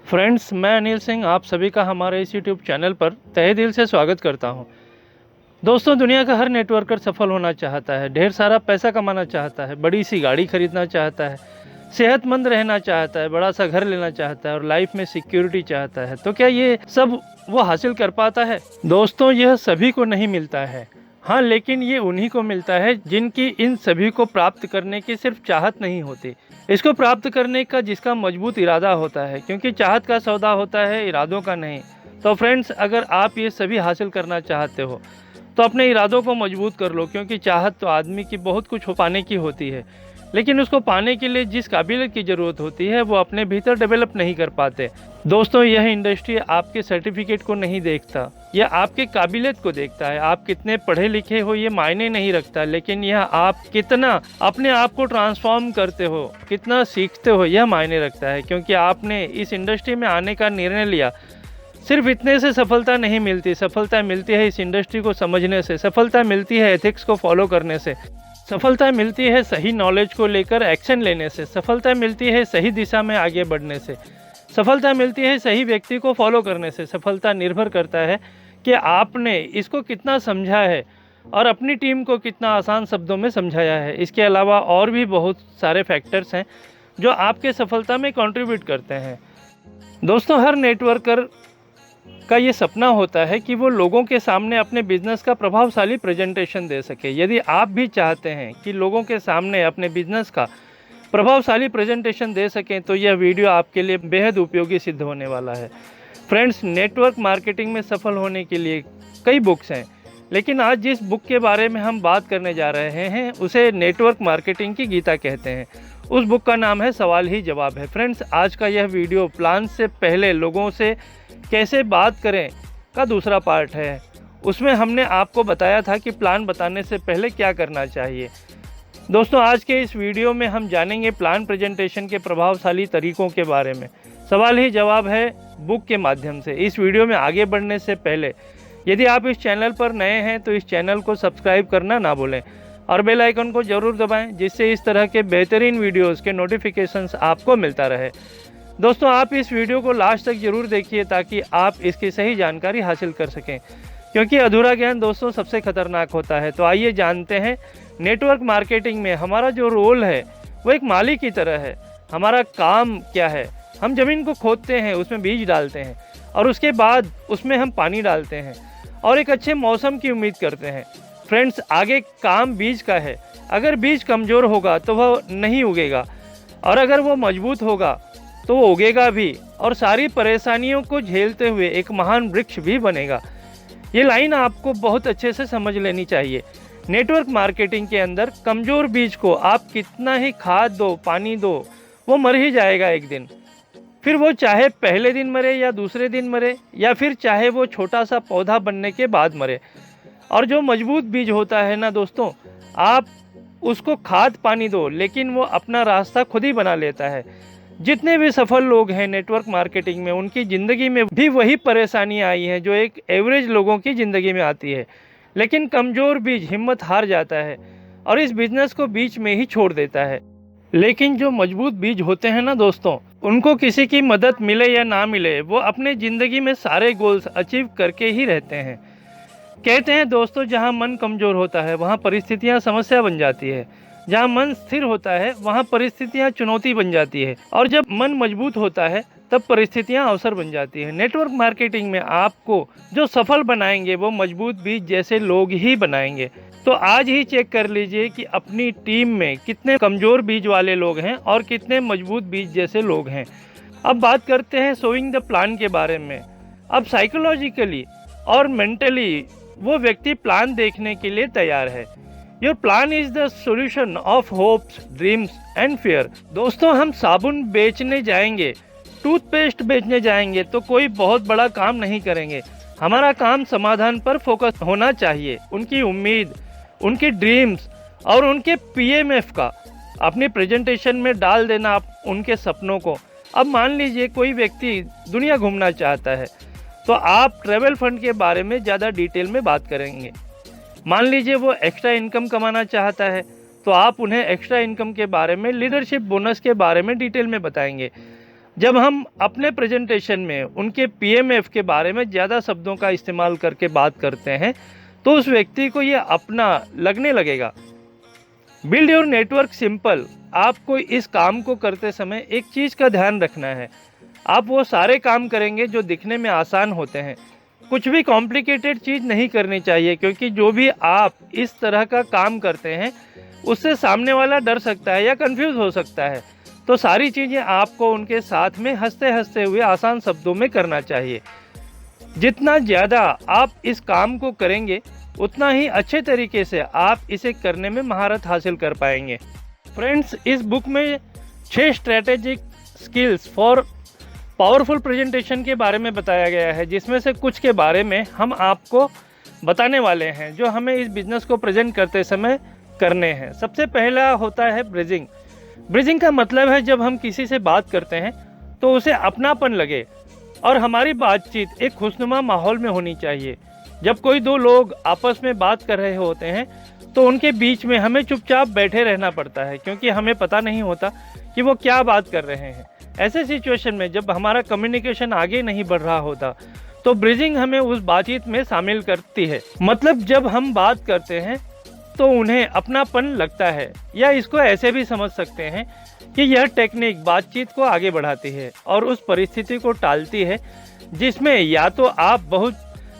Friends, मैं अनिल सिंह आप सभी का हमारे इस यूट्यूब चैनल पर तहे दिल से स्वागत करता हूं। दोस्तों, दुनिया का हर नेटवर्कर सफल होना चाहता है, ढेर सारा पैसा कमाना चाहता है, बड़ी सी गाड़ी खरीदना चाहता है, सेहतमंद रहना चाहता है, बड़ा सा घर लेना चाहता है और लाइफ में सिक्योरिटी चाहता है। तो क्या ये सब वो हासिल कर पाता है? दोस्तों, यह सभी को नहीं मिलता है। हाँ, लेकिन ये उन्हीं को मिलता है जिनकी इन सभी को प्राप्त करने की सिर्फ चाहत नहीं होती, इसको प्राप्त करने का जिसका मजबूत इरादा होता है, क्योंकि चाहत का सौदा होता है, इरादों का नहीं। तो फ्रेंड्स, अगर आप ये सभी हासिल करना चाहते हो तो अपने इरादों को मजबूत कर लो, क्योंकि चाहत तो आदमी की बहुत कुछ पाने की होती है, लेकिन उसको पाने के लिए जिस काबिलियत की ज़रूरत होती है वो अपने भीतर डेवलप नहीं कर पाते। दोस्तों, यह इंडस्ट्री आपके सर्टिफिकेट को नहीं देखता, यह आपके काबिलियत को देखता है। आप कितने पढ़े लिखे हो ये मायने नहीं रखता, लेकिन यह आप कितना अपने आप को ट्रांसफॉर्म करते हो, कितना सीखते हो, यह मायने रखता है। क्योंकि आपने इस इंडस्ट्री में आने का निर्णय लिया, सिर्फ इतने से सफलता नहीं मिलती। सफलता मिलती है इस इंडस्ट्री को समझने से, सफलता मिलती है एथिक्स को फॉलो करने से, सफलता मिलती है सही नॉलेज को लेकर एक्शन लेने से, सफलता मिलती है सही दिशा में आगे बढ़ने से, सफलता मिलती है सही व्यक्ति को फॉलो करने से। सफलता निर्भर करता है कि आपने इसको कितना समझा है और अपनी टीम को कितना आसान शब्दों में समझाया है। इसके अलावा और भी बहुत सारे फैक्टर्स हैं जो आपके सफलता में कंट्रीब्यूट करते हैं। दोस्तों, हर नेटवर्कर का ये सपना होता है कि वो लोगों के सामने अपने बिजनेस का प्रभावशाली प्रेजेंटेशन दे सके। यदि आप भी चाहते हैं कि लोगों के सामने अपने बिजनेस का प्रभावशाली प्रेजेंटेशन दे सकें तो यह वीडियो आपके लिए बेहद उपयोगी सिद्ध होने वाला है। फ्रेंड्स, नेटवर्क मार्केटिंग में सफल होने के लिए कई बुक्स हैं, लेकिन आज जिस बुक के बारे में हम बात करने जा रहे हैं उसे नेटवर्क मार्केटिंग की गीता कहते हैं। उस बुक का नाम है सवाल ही जवाब है। फ्रेंड्स, आज का यह वीडियो प्लान से पहले लोगों से कैसे बात करें का दूसरा पार्ट है। उसमें हमने आपको बताया था कि प्लान बताने से पहले क्या करना चाहिए। दोस्तों, आज के इस वीडियो में हम जानेंगे प्लान प्रेजेंटेशन के प्रभावशाली तरीकों के बारे में। सवाल ही जवाब है बुक के माध्यम से। इस वीडियो में आगे बढ़ने से पहले यदि आप इस चैनल पर नए हैं तो इस चैनल को सब्सक्राइब करना ना भूलें और बेल आइकन को ज़रूर दबाएं, जिससे इस तरह के बेहतरीन वीडियोस के नोटिफिकेशंस आपको मिलता रहे। दोस्तों, आप इस वीडियो को लास्ट तक जरूर देखिए ताकि आप इसकी सही जानकारी हासिल कर सकें, क्योंकि अधूरा ज्ञान दोस्तों सबसे खतरनाक होता है। तो आइए जानते हैं, नेटवर्क मार्केटिंग में हमारा जो रोल है वो एक माली की तरह है। हमारा काम क्या है? हम ज़मीन को खोदते हैं, उसमें बीज डालते हैं और उसके बाद उसमें हम पानी डालते हैं और एक अच्छे मौसम की उम्मीद करते हैं। फ्रेंड्स, आगे काम बीज का है। अगर बीज कमज़ोर होगा तो वह नहीं उगेगा, और अगर वो मजबूत होगा तो वो उगेगा भी और सारी परेशानियों को झेलते हुए एक महान वृक्ष भी बनेगा। ये लाइन आपको बहुत अच्छे से समझ लेनी चाहिए। नेटवर्क मार्केटिंग के अंदर कमज़ोर बीज को आप कितना ही खाद दो, पानी दो, वो मर ही जाएगा एक दिन। फिर वो चाहे पहले दिन मरे या दूसरे दिन मरे, या फिर चाहे वो छोटा सा पौधा बनने के बाद मरे। और जो मजबूत बीज होता है ना दोस्तों, आप उसको खाद पानी दो, लेकिन वो अपना रास्ता खुद ही बना लेता है। जितने भी सफल लोग हैं नेटवर्क मार्केटिंग में, उनकी ज़िंदगी में भी वही परेशानियां आई हैं जो एक एवरेज लोगों की ज़िंदगी में आती है। लेकिन कमज़ोर बीज हिम्मत हार जाता है और इस बिज़नेस को बीच में ही छोड़ देता है। लेकिन जो मजबूत बीज होते हैं ना दोस्तों, उनको किसी की मदद मिले या ना मिले, वो अपने ज़िंदगी में सारे गोल्स अचीव करके ही रहते हैं। कहते हैं दोस्तों, जहाँ मन कमज़ोर होता है वहाँ परिस्थितियाँ समस्या बन जाती है, जहाँ मन स्थिर होता है वहाँ परिस्थितियाँ चुनौती बन जाती है, और जब मन मजबूत होता है तब परिस्थितियाँ अवसर बन जाती है। नेटवर्क मार्केटिंग में आपको जो सफल बनाएंगे वो मजबूत बीज जैसे लोग ही बनाएंगे। तो आज ही चेक कर लीजिए कि अपनी टीम में कितने कमज़ोर बीज वाले लोग हैं और कितने मजबूत बीज जैसे लोग हैं। अब बात करते हैं सोइंग द प्लान के बारे में। अब साइकोलॉजिकली और मेंटली वो व्यक्ति प्लान देखने के लिए तैयार है। Your plan is the solution of hopes, dreams and fear. दोस्तों, हम साबुन बेचने जाएंगे, टूथपेस्ट बेचने जाएंगे तो कोई बहुत बड़ा काम नहीं करेंगे। हमारा काम समाधान पर फोकस होना चाहिए। उनकी उम्मीद, उनकी ड्रीम्स और उनके पीएमएफ का अपनी प्रेजेंटेशन में डाल देना उनके सपनों को। अब मान लीजिए कोई व्यक्ति दुनिया घूमना चाहता है तो आप ट्रैवल फंड के बारे में ज़्यादा डिटेल में बात करेंगे। मान लीजिए वो एक्स्ट्रा इनकम कमाना चाहता है तो आप उन्हें एक्स्ट्रा इनकम के बारे में, लीडरशिप बोनस के बारे में डिटेल में बताएंगे। जब हम अपने प्रेजेंटेशन में उनके पीएमएफ के बारे में ज़्यादा शब्दों का इस्तेमाल करके बात करते हैं तो उस व्यक्ति को ये अपना लगने लगेगा। Build your network simple. आपको इस काम को करते समय एक चीज़ का ध्यान रखना है, आप वो सारे काम करेंगे जो दिखने में आसान होते हैं। कुछ भी कॉम्प्लिकेटेड चीज़ नहीं करनी चाहिए, क्योंकि जो भी आप इस तरह का काम करते हैं उससे सामने वाला डर सकता है या कंफ्यूज हो सकता है। तो सारी चीज़ें आपको उनके साथ में हंसते हंसते हुए आसान शब्दों में करना चाहिए। जितना ज़्यादा आप इस काम को करेंगे उतना ही अच्छे तरीके से आप इसे करने में महारत हासिल कर पाएंगे। फ्रेंड्स, इस बुक में 6 strategic skills for powerful presentation के बारे में बताया गया है, जिसमें से कुछ के बारे में हम आपको बताने वाले हैं जो हमें इस बिज़नेस को प्रेजेंट करते समय करने हैं। सबसे पहला होता है ब्रिजिंग। ब्रिजिंग का मतलब है जब हम किसी से बात करते हैं तो उसे अपनापन लगे और हमारी बातचीत एक खुशनुमा माहौल में होनी चाहिए। जब कोई दो लोग आपस में बात कर रहे होते हैं तो उनके बीच में हमें चुपचाप बैठे रहना पड़ता है, क्योंकि हमें पता नहीं होता कि वो क्या बात कर रहे हैं। ऐसे सिचुएशन में जब हमारा कम्युनिकेशन आगे नहीं बढ़ रहा होता तो ब्रिजिंग हमें उस बातचीत में शामिल करती है। मतलब जब हम बात करते हैं तो उन्हें अपनापन लगता है, या इसको ऐसे भी समझ सकते हैं कि यह टेक्निक बातचीत को आगे बढ़ाती है और उस परिस्थिति को टालती है जिसमें या तो आप बहुत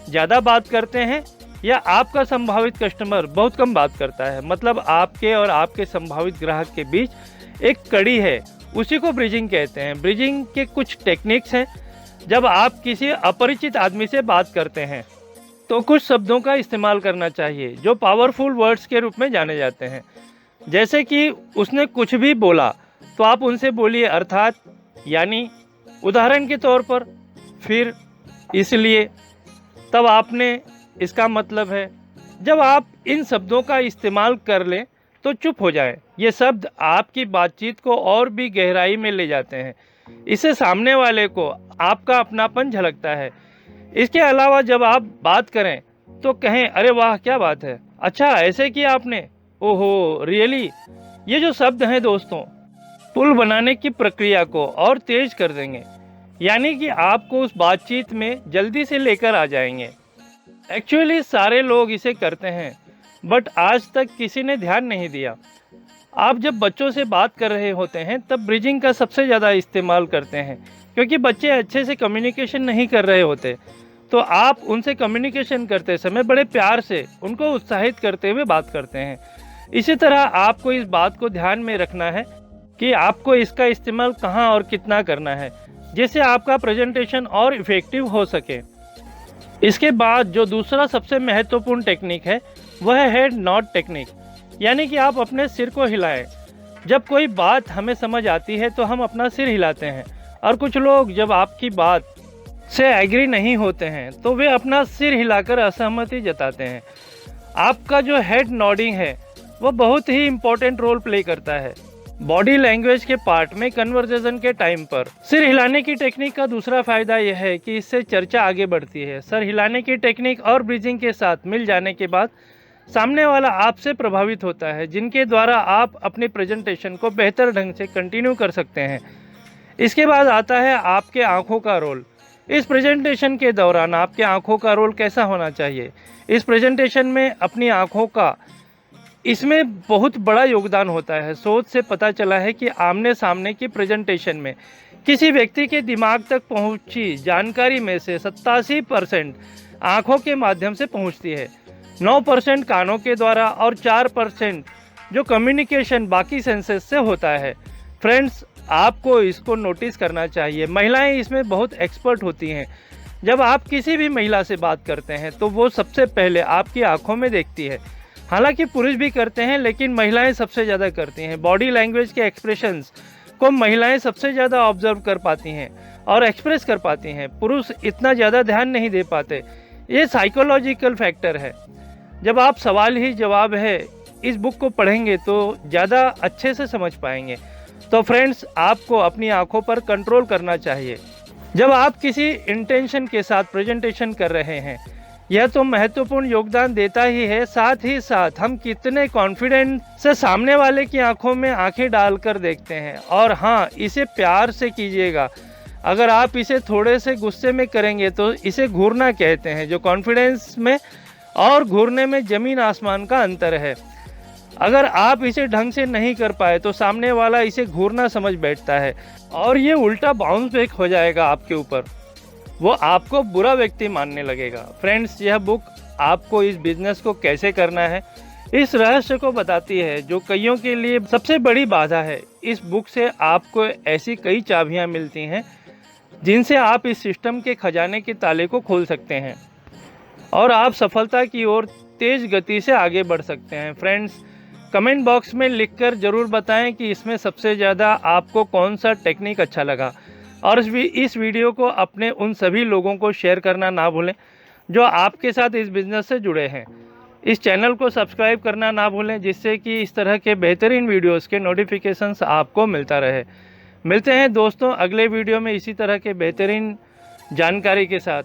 ज़्यादा बात करते हैं या आपका संभावित कस्टमर बहुत कम बात करता है। मतलब आपके और आपके संभावित ग्राहक के बीच एक कड़ी है, उसी को ब्रिजिंग कहते हैं। ब्रिजिंग के कुछ टेक्निक्स हैं। जब आप किसी अपरिचित आदमी से बात करते हैं तो कुछ शब्दों का इस्तेमाल करना चाहिए जो पावरफुल वर्ड्स के रूप में जाने जाते हैं। जैसे कि उसने कुछ भी बोला तो आप उनसे बोलिए अर्थात, यानी, उदाहरण के तौर पर, फिर, इसलिए, तब आपने, इसका मतलब है। जब आप इन शब्दों का इस्तेमाल कर लें तो चुप हो जाएं। ये शब्द आपकी बातचीत को और भी गहराई में ले जाते हैं। इससे सामने वाले को आपका अपनापन झलकता है। इसके अलावा जब आप बात करें तो कहें, अरे वाह क्या बात है, अच्छा ऐसे किया आपने, ओहो रियली। ये जो शब्द हैं दोस्तों, पुल बनाने की प्रक्रिया को और तेज कर देंगे, यानी कि आपको उस बातचीत में जल्दी से लेकर आ जाएंगे। एक्चुअली सारे लोग इसे करते हैं बट आज तक किसी ने ध्यान नहीं दिया। आप जब बच्चों से बात कर रहे होते हैं तब ब्रिजिंग का सबसे ज़्यादा इस्तेमाल करते हैं, क्योंकि बच्चे अच्छे से कम्युनिकेशन नहीं कर रहे होते। तो आप उनसे कम्युनिकेशन करते समय बड़े प्यार से उनको उत्साहित करते हुए बात करते हैं। इसी तरह आपको इस बात को ध्यान में रखना है कि आपको इसका इस्तेमाल कहाँ और कितना करना है, जिससे आपका प्रेजेंटेशन और इफ़ेक्टिव हो सके। इसके बाद जो दूसरा सबसे महत्वपूर्ण टेक्निक है वह है हेड नॉड टेक्निक, यानी कि आप अपने सिर को हिलाएं। जब कोई बात हमें समझ आती है तो हम अपना सिर हिलाते हैं, और कुछ लोग जब आपकी बात से एग्री नहीं होते हैं तो वे अपना सिर हिलाकर असहमति जताते हैं। आपका जो हेड नॉडिंग है वो बहुत ही इम्पोर्टेंट रोल प्ले करता है बॉडी लैंग्वेज के पार्ट में कन्वर्सेशन के टाइम पर। सिर हिलाने की टेक्निक का दूसरा फायदा यह है कि इससे चर्चा आगे बढ़ती है। सर हिलाने की टेक्निक और ब्रीजिंग के साथ मिल जाने के बाद सामने वाला आपसे प्रभावित होता है, जिनके द्वारा आप अपनी प्रेजेंटेशन को बेहतर ढंग से कंटिन्यू कर सकते हैं। इसके बाद आता है आपके आंखों का रोल। इस प्रेजेंटेशन के दौरान आपके आंखों का रोल कैसा होना चाहिए? इस प्रेजेंटेशन में अपनी आंखों का इसमें बहुत बड़ा योगदान होता है। शोध से पता चला है कि आमने सामने की प्रेजेंटेशन में किसी व्यक्ति के दिमाग तक पहुंची जानकारी में से 87% आँखों के माध्यम से पहुंचती है, 9% कानों के द्वारा और 4% जो कम्युनिकेशन बाकी सेंसेस से होता है। फ्रेंड्स, आपको इसको नोटिस करना चाहिए। महिलाएं इसमें बहुत एक्सपर्ट होती हैं। जब आप किसी भी महिला से बात करते हैं तो वो सबसे पहले आपकी आंखों में देखती है। हालांकि पुरुष भी करते हैं, लेकिन महिलाएं सबसे ज़्यादा करती हैं। बॉडी लैंग्वेज के एक्सप्रेशंस को महिलाएं सबसे ज़्यादा ऑब्जर्व कर पाती हैं और एक्सप्रेस कर पाती हैं। पुरुष इतना ज़्यादा ध्यान नहीं दे पाते। ये साइकोलॉजिकल फैक्टर है। जब आप सवाल ही जवाब है इस बुक को पढ़ेंगे तो ज़्यादा अच्छे से समझ पाएंगे। तो फ्रेंड्स, आपको अपनी आंखों पर कंट्रोल करना चाहिए। जब आप किसी इंटेंशन के साथ प्रेजेंटेशन कर रहे हैं यह तो महत्वपूर्ण योगदान देता ही है, साथ ही साथ हम कितने कॉन्फिडेंट से सामने वाले की आंखों में आंखें डालकर देखते हैं। और हाँ, इसे प्यार से कीजिएगा। अगर आप इसे थोड़े से गुस्से में करेंगे तो इसे घूरना कहते हैं, जो कॉन्फिडेंस में और घूरने में ज़मीन आसमान का अंतर है। अगर आप इसे ढंग से नहीं कर पाए तो सामने वाला इसे घूरना समझ बैठता है और ये उल्टा बाउंस बैक हो जाएगा आपके ऊपर, वो आपको बुरा व्यक्ति मानने लगेगा। फ्रेंड्स, यह बुक आपको इस बिजनेस को कैसे करना है, इस रहस्य को बताती है, जो कईयों के लिए सबसे बड़ी बाधा है। इस बुक से आपको ऐसी कई चाबियां मिलती हैं जिनसे आप इस सिस्टम के खजाने के ताले को खोल सकते हैं और आप सफलता की ओर तेज गति से आगे बढ़ सकते हैं। फ्रेंड्स, कमेंट बॉक्स में लिखकर ज़रूर बताएं कि इसमें सबसे ज़्यादा आपको कौन सा टेक्निक अच्छा लगा, और इस वीडियो को अपने उन सभी लोगों को शेयर करना ना भूलें जो आपके साथ इस बिज़नेस से जुड़े हैं। इस चैनल को सब्सक्राइब करना ना भूलें, जिससे कि इस तरह के बेहतरीन वीडियोस के नोटिफिकेशंस आपको मिलता रहे। मिलते हैं दोस्तों अगले वीडियो में इसी तरह के बेहतरीन जानकारी के साथ।